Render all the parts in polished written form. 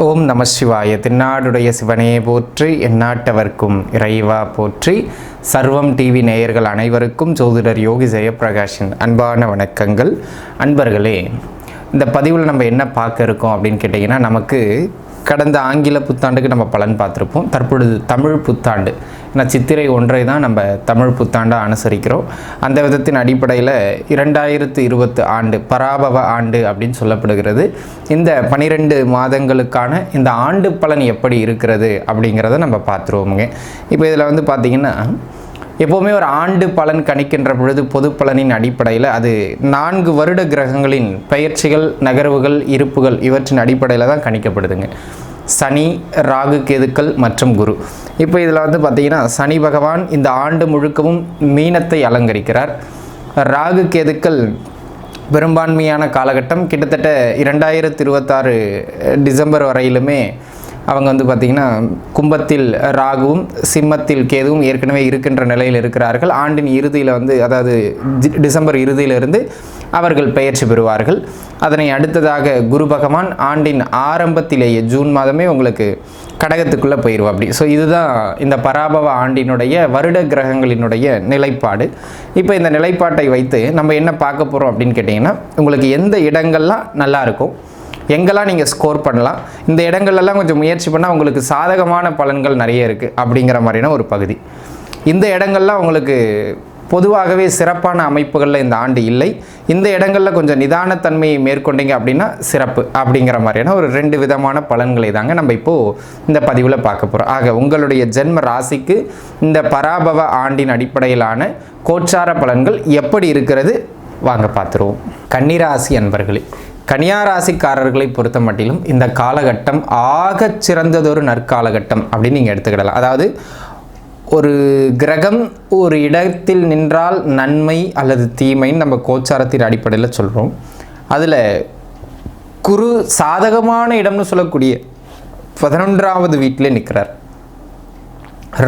ஓம் நம சிவாய. தென்னாடுடைய சிவனே போற்றி, எந்நாட்டவர்க்கும் இறைவா போற்றி. சர்வம் டிவி நேயர்கள் அனைவருக்கும் ஜோதிடர் யோகி ஜெயப்பிரகாஷின் அன்பான வணக்கங்கள். அன்பர்களே, இந்த பதிவில் நம்ம என்ன பார்க்க இருக்கோம் அப்படின்னு கேட்டிங்கன்னா, நமக்கு கடந்த ஆங்கில புத்தாண்டுக்கு நம்ம பலன் பார்த்துருப்போம். தற்பொழுது தமிழ் புத்தாண்டு, ஏன்னா சித்திரை 1 தான் நம்ம தமிழ் புத்தாண்டாக அனுசரிக்கிறோம். அந்த விதத்தின் அடிப்படையில் 2020 ஆண்டு பராபவ ஆண்டு அப்படின்னு சொல்லப்படுகிறது. இந்த 12 மாதங்களுக்கான இந்த ஆண்டு பலன் எப்படி இருக்கிறது அப்படிங்கிறத நம்ம பார்த்துருவோமுங்க. இப்போ இதில் பார்த்திங்கன்னா, எப்போவுமே ஒரு ஆண்டு பலன் கணிக்கின்ற பொழுது பொது பலனின் அடிப்படையில் அது 4 வருட கிரகங்களின் பெயர்ச்சிகள், நகர்வுகள், இருப்புகள் இவற்றின் அடிப்படையில் தான் கணிக்கப்படுதுங்க. சனி, ராகு, கேதுக்கள் மற்றும் குரு. இப்போ இதில் பார்த்திங்கன்னா, சனி பகவான் இந்த ஆண்டு முழுக்கவும் மீனத்தை அலங்கரிக்கிறார். ராகு கேதுக்கள் பெரும்பான்மையான காலகட்டம் கிட்டத்தட்ட 2026 டிசம்பர் வரையிலுமே அவங்க பார்த்திங்கன்னா கும்பத்தில் ராகுவும் சிம்மத்தில் கேதுவும் ஏற்கனவே இருக்கின்ற நிலையில் இருக்கிறார்கள். ஆண்டின் இறுதியில் அதாவது டிசம்பர் இறுதியிலிருந்து அவர்கள் பெயர்ச்சி பெறுவார்கள். அதனை அடுத்ததாக குரு பகவான் ஆண்டின் ஆரம்பத்திலேயே ஜூன் மாதமே உங்களுக்கு கடகத்துக்குள்ளே போயிடுவோம். அப்படி இதுதான் இந்த பராபவ ஆண்டினுடைய வருட கிரகங்களினுடைய நிலைப்பாடு. இப்போ இந்த நிலைப்பாட்டை வைத்து நம்ம என்ன பார்க்க போகிறோம் அப்படின்னு கேட்டிங்கன்னா, உங்களுக்கு எந்த இடங்கள்லாம் நல்லாயிருக்கும், எங்கெல்லாம் நீங்கள் ஸ்கோர் பண்ணலாம், இந்த இடங்கள்லாம் கொஞ்சம் முயற்சி பண்ணால் உங்களுக்கு சாதகமான பலன்கள் நிறைய இருக்குது அப்படிங்கிற மாதிரியான ஒரு பகுதி. இந்த இடங்கள்லாம் உங்களுக்கு பொதுவாகவே சிறப்பான அமைப்புகளில் இந்த ஆண்டு இல்லை, இந்த இடங்களில் கொஞ்சம் நிதானத்தன்மையை மேற்கொண்டீங்க அப்படின்னா சிறப்பு அப்படிங்கிற மாதிரியான ஒரு 2 விதமான பலன்களை தாங்க நம்ம இப்போது இந்த பதிவில் பார்க்க போகிறோம். ஆக உங்களுடைய ஜென்ம ராசிக்கு இந்த பராபவ ஆண்டின் அடிப்படையிலான கோச்சார பலன்கள் எப்படி இருக்கிறது வாங்க பார்த்துருவோம். கன்னிராசி அன்பர்களே, கன்னியாராசிக்காரர்களை பொறுத்த மட்டிலும் இந்த காலகட்டம் ஆகச் சிறந்ததொரு நற்காலகட்டம் அப்படின்னு நீங்கள் எடுத்துக்கிடலாம். அதாவது ஒரு கிரகம் ஒரு இடத்தில் நின்றால் நன்மை அல்லது தீமைன்னு நம்ம கோச்சாரத்தின் அடிப்படையில் சொல்கிறோம். அதில் குரு சாதகமான இடம்னு சொல்லக்கூடிய 11வது வீட்டில் நிற்கிறார்.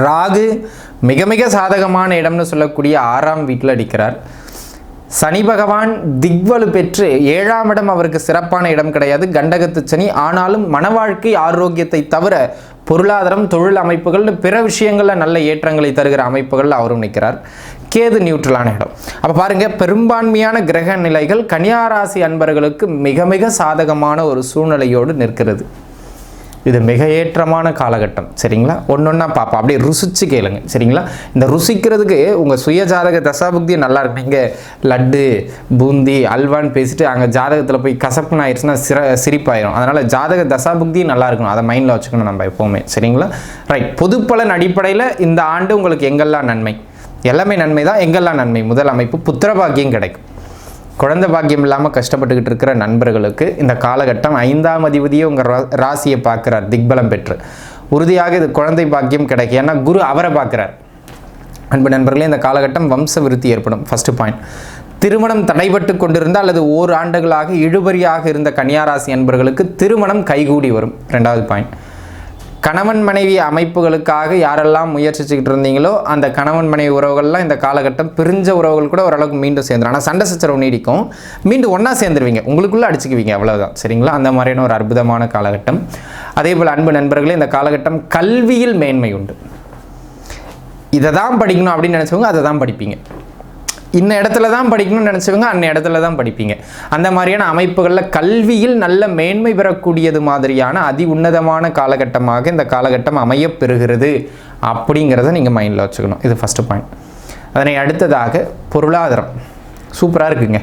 ராகு மிக மிக சாதகமான இடம்னு சொல்லக்கூடிய 6ஆம் வீட்டில் நிற்கிறார். சனி பகவான் திக்வலு பெற்று 7ஆம் இடம் அவருக்கு சிறப்பான இடம் கிடையாது, கண்டகத்து சனி. ஆனாலும் மன வாழ்க்கை ஆரோக்கியத்தை தவிர பொருளாதாரம், தொழில் அமைப்புகள், பிற விஷயங்களில் நல்ல ஏற்றங்களை தருகிற அமைப்புகளில் அவரும் நிற்கிறார். கேது நியூட்ரலான இடம். அப்போ பாருங்கள், பெரும்பான்மையான கிரக நிலைகள் கன்னியாராசி அன்பர்களுக்கு மிக மிக சாதகமான ஒரு சூழ்நிலையோடு நிற்கிறது. இது மிக ஏற்றமான காலகட்டம். சரிங்களா? ஒன்றொன்னா பார்ப்போம், அப்படியே ருசிச்சு கேளுங்க. சரிங்களா? இந்த ருசிக்கிறதுக்கு உங்கள் சுய ஜாதக தசாபுக்தியும் நல்லா இருக்கும். நீங்கள் லட்டு, பூந்தி, அல்வான்னு பேசிட்டு அங்கே ஜாதகத்தில் போய் கசப்புன்னு ஆயிடுச்சுன்னா சிரிப்பாயிரும். அதனால் ஜாதக தசாபுக்தியும் நல்லா இருக்கணும், அதை மைண்டில் வச்சுக்கணும் நம்ம எப்போவுமே. சரிங்களா? ரைட். பொது பலன் அடிப்படையில் இந்த ஆண்டு உங்களுக்கு எங்கெல்லாம் நன்மை? எல்லாமே நன்மை தான். எங்கெல்லாம் நன்மை? முதல் அமைப்பு, புத்திர பாக்கியம் கிடைக்கும். குழந்தை பாக்கியம் இல்லாமல் கஷ்டப்பட்டுக்கிட்டு இருக்கிற நண்பர்களுக்கு இந்த காலகட்டம் 5ஆம் அதிபதியே உங்கள் ராசியை பார்க்குறார் திக்பலம் பெற்று. உறுதியாக இது குழந்தை பாக்கியம் கிடைக்கும். ஏன்னா குரு அவரை பார்க்குறார். அன்பு நண்பர்களே, இந்த காலகட்டம் வம்ச விருத்தி ஏற்படும். First point. திருமணம் தடைபட்டு கொண்டிருந்தால் அல்லது ஓராண்டுகளாக இழுபறியாக இருந்த கன்னியாராசி அன்பர்களுக்கு திருமணம் கைகூடி வரும். 2வது பாயிண்ட். கணவன் மனைவி அமைப்புகளுக்காக யாரெல்லாம் முயற்சிச்சுக்கிட்டு இருந்தீங்களோ அந்த கணவன் மனைவி உறவுகள்லாம் இந்த காலகட்டம் பிரிஞ்ச உறவுகள் கூட ஓரளவுக்கு மீண்டும் சேர்ந்துடும். ஆனால் சண்டை சச்சரவு நீடிக்கும், மீண்டும் ஒன்றா சேர்ந்துருவீங்க, உங்களுக்குள்ளே அடிச்சுக்குவீங்க, அவ்வளோதான். சரிங்களா? அந்த மாதிரியான ஒரு அற்புதமான காலகட்டம். அதே போல் அன்பு நண்பர்களே, இந்த காலகட்டம் கல்வியில் மேன்மை உண்டு. இதை தான் படிக்கணும் அப்படின்னு நினச்சவங்க அதை தான் படிப்பீங்க. இந்த இடத்துல தான் படிக்கணும்னு நினச்சவங்க அந்த இடத்துல தான் படிப்பீங்க. அந்த மாதிரியான அமைப்புகளில் கல்வியில் நல்ல மேன்மை பெறக்கூடியது மாதிரியான அதி உன்னதமான காலகட்டமாக இந்த காலகட்டம் அமையப் பெறுகிறது அப்படிங்கிறத நீங்கள் மைண்டில் வச்சுக்கணும். இது ஃபஸ்ட்டு பாயிண்ட். அதனை அடுத்ததாக பொருளாதாரம் சூப்பராக இருக்குங்க.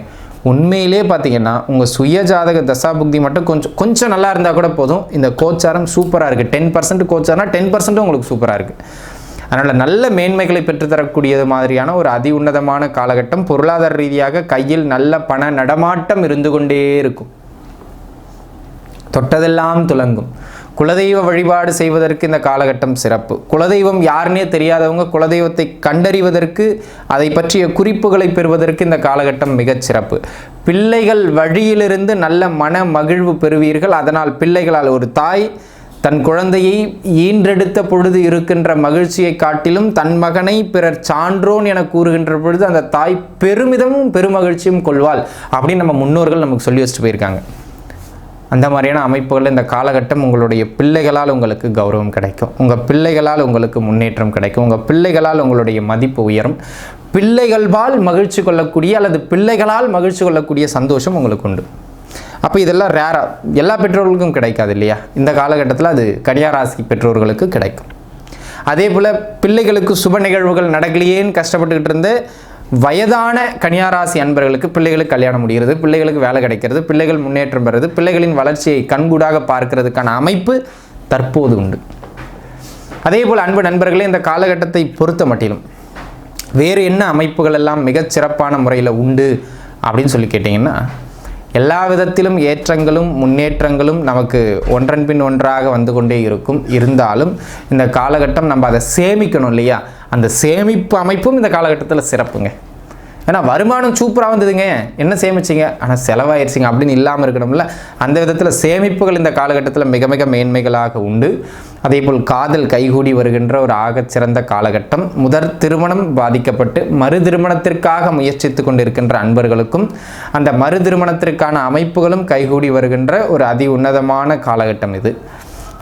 உண்மையிலே பார்த்தீங்கன்னா உங்கள் சுய ஜாதக தசாபுக்தி மட்டும் கொஞ்சம் நல்லா இருந்தால் கூட போதும். இந்த கோச்சாரம் சூப்பராக இருக்குது. 10% கோச்சாரம்னா 10% உங்களுக்கு சூப்பராக இருக்குது. அதனால் நல்ல மேன்மைகளை பெற்றுத்தரக்கூடியது மாதிரியான ஒரு அதி உன்னதமான காலகட்டம். பொருளாதார ரீதியாக கையில் நல்ல பண நடமாட்டம் இருந்து கொண்டே இருக்கும். தொட்டதெல்லாம் துலங்கும். குலதெய்வ வழிபாடு செய்வதற்கு இந்த காலகட்டம் சிறப்பு. குலதெய்வம் யாருன்னே தெரியாதவங்க குலதெய்வத்தை கண்டறிவதற்கு, அதை பற்றிய குறிப்புகளை பெறுவதற்கு இந்த காலகட்டம் மிகச் சிறப்பு. பிள்ளைகள் வழியிலிருந்து நல்ல மன மகிழ்வு பெறுவீர்கள். அதனால் பிள்ளைகளால் ஒரு தாய் தன் குழந்தையை ஈன்றெடுத்த பொழுது இருக்கின்ற மகிழ்ச்சியை காட்டிலும் தன் மகனை பிறர் சான்றோன் என கூறுகின்ற பொழுது அந்த தாய் பெருமிதமும் பெருமகிழ்ச்சியும் கொள்வாள் அப்படின்னு நம்ம முன்னோர்கள் நமக்கு சொல்லி வச்சுட்டு போயிருக்காங்க. அந்த மாதிரியான அமைப்புகள் இந்த காலகட்டம் உங்களுடைய பிள்ளைகளால் உங்களுக்கு கௌரவம் கிடைக்கும், உங்கள் பிள்ளைகளால் உங்களுக்கு முன்னேற்றம் கிடைக்கும், உங்கள் பிள்ளைகளால் உங்களுடைய மதிப்பு உயரும், பிள்ளைகளால் மகிழ்ச்சி கொள்ளக்கூடிய அல்லது பிள்ளைகளால் மகிழ்ச்சி கொள்ளக்கூடிய சந்தோஷம் உங்களுக்கு உண்டு. அப்போ இதெல்லாம் ரேராக எல்லா பெற்றோர்களுக்கும் கிடைக்காது இல்லையா? இந்த காலகட்டத்தில் அது கன்னியா ராசி பெற்றோர்களுக்கு கிடைக்கும். அதே போல் பிள்ளைகளுக்கு சுப நிகழ்வுகள் நடக்கலையேன்னு கஷ்டப்பட்டுக்கிட்டு இருந்த வயதான கன்னியா ராசி அன்பர்களுக்கு பிள்ளைகளுக்கு கல்யாணம் முடிகிறது, பிள்ளைகளுக்கு வேலை கிடைக்கிறது, பிள்ளைகள் முன்னேற்றம் பெறுறது, பிள்ளைகளின் வளர்ச்சியை கண்கூடாக பார்க்கிறதுக்கான அமைப்பு தற்போது உண்டு. அதே போல் அன்பு நண்பர்களே, இந்த காலகட்டத்தை பொறுத்த மட்டிலும் வேறு என்ன அமைப்புகள் எல்லாம் மிகச் சிறப்பான முறையில் உண்டு அப்படின்னு சொல்லி கேட்டிங்கன்னா, எல்லா விதத்திலும் ஏற்றங்களும் முன்னேற்றங்களும் நமக்கு ஒன்றன் பின் ஒன்றாக வந்து கொண்டே இருக்கும். இருந்தாலும் இந்த காலகட்டம் நம்ம அதை சேமிக்கணும் இல்லையா? அந்த சேமிப்பு அமைப்பும் இந்த காலகட்டத்தில் சிறப்புங்க. ஏன்னா வருமானம் சூப்பராக வந்ததுங்க, என்ன சேமிச்சிங்க, ஆனால் செலவாயிருச்சிங்க அப்படின்னு இல்லாமல் இருக்கணும்ல. அந்த விதத்தில் சேமிப்புகள் இந்த காலகட்டத்தில் மிக மிக மேன்மைகளாக உண்டு. அதே போல் காதல் கைகூடி வருகின்ற ஒரு ஆகச்சிறந்த காலகட்டம். முதற் திருமணம் பாதிக்கப்பட்டு மறு திருமணத்திற்காக முயற்சித்து கொண்டிருக்கின்ற அன்பர்களுக்கும் அந்த மறு திருமணத்திற்கான அமைப்புகளும் கைகூடி வருகின்ற ஒரு அதி உன்னதமான காலகட்டம் இது.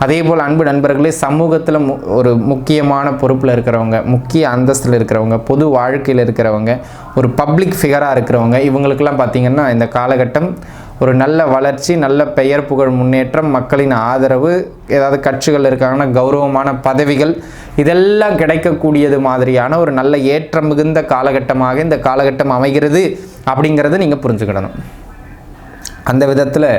அதே போல் அன்பு நண்பர்களே, சமூகத்தில் ஒரு முக்கியமான பொறுப்பில் இருக்கிறவங்க, முக்கிய அந்தஸ்தில் இருக்கிறவங்க, பொது வாழ்க்கையில் இருக்கிறவங்க, ஒரு பப்ளிக் ஃபிகராக இருக்கிறவங்க, இவங்களுக்கெல்லாம் பார்த்திங்கன்னா இந்த காலகட்டம் ஒரு நல்ல வளர்ச்சி, நல்ல பெயர் புகழ் முன்னேற்றம், மக்களின் ஆதரவு, ஏதாவது கட்சிகள் இருக்காங்கன்னா கௌரவமான பதவிகள், இதெல்லாம் கிடைக்கக்கூடியது மாதிரியான ஒரு நல்ல ஏற்றம் மிகுந்த காலகட்டமாக இந்த காலகட்டம் அமைகிறது அப்படிங்கிறத நீங்கள் புரிஞ்சுக்கிடணும். அந்த விதத்தில்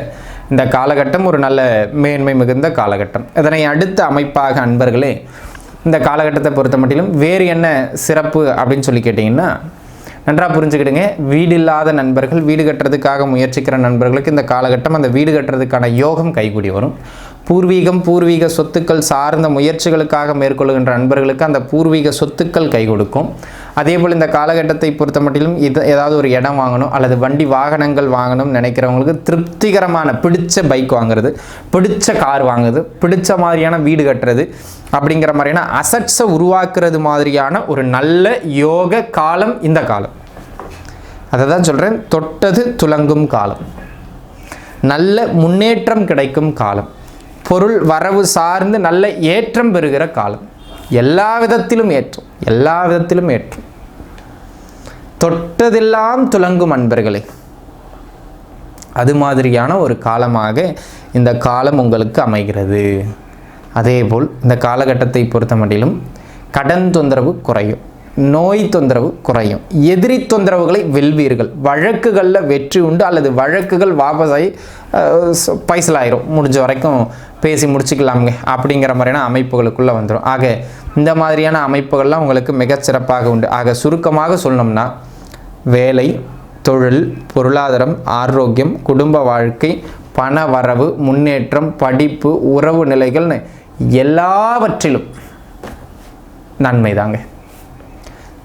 இந்த காலகட்டம் ஒரு நல்ல மேன்மை மிகுந்த காலகட்டம். இதனை அடுத்த அமைப்பாக அன்பர்களே, இந்த காலகட்டத்தை பொறுத்த மட்டிலும் வேறு என்ன சிறப்பு அப்படின்னு சொல்லி கேட்டிங்கன்னா, நன்றாக புரிஞ்சுக்கிடுங்க. வீடு இல்லாத நண்பர்கள், வீடு கட்டுறதுக்காக முயற்சிக்கிற நண்பர்களுக்கு இந்த காலகட்டம் அந்த வீடு கட்டுறதுக்கான யோகம் கைகூடி வரும். பூர்வீக சொத்துக்கள் சார்ந்த முயற்சிகளுக்காக மேற்கொள்கின்ற நண்பர்களுக்கு அந்த பூர்வீக சொத்துக்கள் கை கொடுக்கும். அதே போல் இந்த காலகட்டத்தை பொறுத்த மட்டிலும் ஏதாவது ஒரு இடம் வாங்கணும் அல்லது வண்டி வாகனங்கள் வாங்கணும்னு நினைக்கிறவங்களுக்கு திருப்திகரமான பிடிச்ச பைக் வாங்குறது, பிடிச்ச கார் வாங்குறது, பிடிச்ச மாதிரியான வீடு கட்டுறது அப்படிங்கிற மாதிரியான அசட்ஸை உருவாக்குறது மாதிரியான ஒரு நல்ல யோக காலம் இந்த காலம். அதை தான் சொல்கிறேன், தொட்டது துலங்கும் காலம், நல்ல முன்னேற்றம் கிடைக்கும் காலம், பொருள் வரவு சார்ந்து நல்ல ஏற்றம் பெறுகிற காலம், எல்லா விதத்திலும் ஏற்றம், தொட்டதெல்லாம் துலங்கும் அன்பர்களே. அது மாதிரியான ஒரு காலமாக இந்த காலம் உங்களுக்கு அமைகிறது. அதேபோல் இந்த காலகட்டத்தை பொறுத்த மட்டிலும் கடன் தொந்தரவு குறையும், நோய் தொந்தரவு குறையும், எதிரி தொந்தரவுகளை வெல்வீர்கள், வழக்குகளில் வெற்றி உண்டு அல்லது வழக்குகள் வாபஸாகி பைசலாயிரும், முடிஞ்ச வரைக்கும் பேசி முடிச்சுக்கலாமுங்க அப்படிங்கிற மாதிரியான அமைப்புகளுக்குள்ளே வந்துடும். ஆக இந்த மாதிரியான அமைப்புகள்லாம் உங்களுக்கு மிகச்சிறப்பாக உண்டு. ஆக சுருக்கமாக சொல்லணும்னா, வேலை, தொழில், பொருளாதாரம், ஆரோக்கியம், குடும்ப வாழ்க்கை, பண வரவு, முன்னேற்றம், படிப்பு, உறவு நிலைகள்னு எல்லாவற்றிலும் நன்மை தாங்க.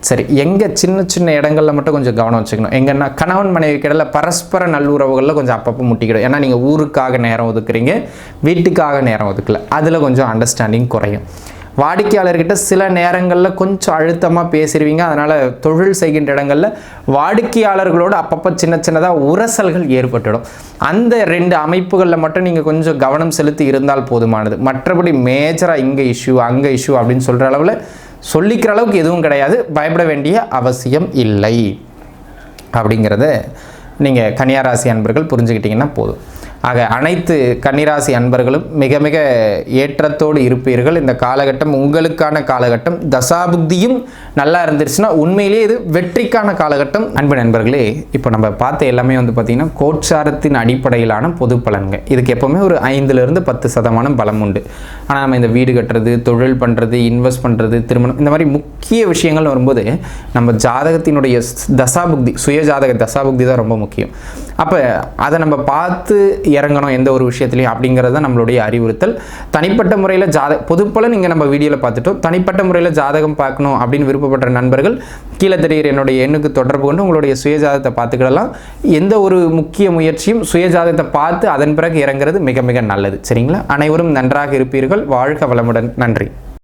சரி, எங்கே சின்ன இடங்களில் மட்டும் கொஞ்சம் கவனம் வச்சுக்கணும். எங்கன்னா கணவன் மனைவிக்கு இடையில பரஸ்பர நல்லுறவுகளில் கொஞ்சம் அப்பப்போ முட்டிக்கிடும். ஏன்னா நீங்கள் ஊருக்காக நேரம் ஒதுக்குறீங்க, வீட்டுக்காக நேரம் ஒதுக்கல, அதில் கொஞ்சம் அண்டர்ஸ்டாண்டிங் குறையும். வாடிக்கையாளர்கிட்ட சில நேரங்களில் கொஞ்சம் அழுத்தமாக பேசிடுவீங்க. அதனால் தொழில் செய்கின்ற இடங்களில் வாடிக்கையாளர்களோடு அப்பப்போ சின்னதாக உரசல்கள் ஏற்பட்டுடும். அந்த 2 அமைப்புகளில் மட்டும் நீங்கள் கொஞ்சம் கவனம் செலுத்தி இருந்தால் போதுமானது. மற்றபடி மேஜராக இங்கே இஷ்யூ அங்கே இஷ்யூ அப்படின்னு சொல்கிற அளவில் சொல்லிக்கிற அளவுக்கு எதுவும் கிடையாது, பயப்பட வேண்டிய அவசியம் இல்லை அப்படிங்கிறத நீங்கள் கன்னியாராசி அன்பர்கள் புரிஞ்சுக்கிட்டிங்கன்னா போதும். ஆக அனைத்து கன்னிராசி அன்பர்களும் மிக மிக ஏற்றத்தோடு இருப்பீர்கள். இந்த காலகட்டம் உங்களுக்கான காலகட்டம். தசாபுக்தியும் நல்லா இருந்துருச்சுன்னா உண்மையிலேயே இது வெற்றிக்கான காலகட்டம். அன்பு நண்பர்களே, இப்போ நம்ம பார்த்த எல்லாமே பார்த்திங்கன்னா கோட்சாரத்தின் அடிப்படையிலான பொது பலன்கள். இதுக்கு எப்போவுமே ஒரு 5லிருந்து 10% பலம் உண்டு. ஆனால் நம்ம இந்த வீடு கட்டுறது, தொழில் பண்ணுறது, இன்வெஸ்ட் பண்ணுறது, திருமணம், இந்த மாதிரி முக்கிய விஷயங்கள் வரும்போது நம்ம ஜாதகத்தினுடைய தசாபுக்தி, சுய ஜாதக தசாபுக்தி தான் ரொம்ப முக்கியம். அப்போ அதை நம்ம பார்த்து இறங்கணும் எந்த ஒரு விஷயத்துலையும் அப்படிங்கிறது தான் நம்மளுடைய அறிவுறுத்தல். தனிப்பட்ட முறையில் பொதுப்பல நீங்கள் நம்ம வீடியோவில் பார்த்துட்டோம். தனிப்பட்ட முறையில் ஜாதகம் பார்க்கணும் அப்படின்னு விருப்பப்பட்ட நண்பர்கள் கீழே தெரிகிற என்னுடைய எண்ணுக்கு தொடர்பு கொண்டு உங்களுடைய சுயஜாதகத்தை பார்த்துக்கிடலாம். எந்த ஒரு முக்கிய முயற்சியும் சுயஜாதகத்தை பார்த்து அதன் பிறகு இறங்குறது மிக மிக நல்லது. சரிங்களா? அனைவரும் நன்றாக இருப்பீர்கள். வாழ்க வளமுடன். நன்றி.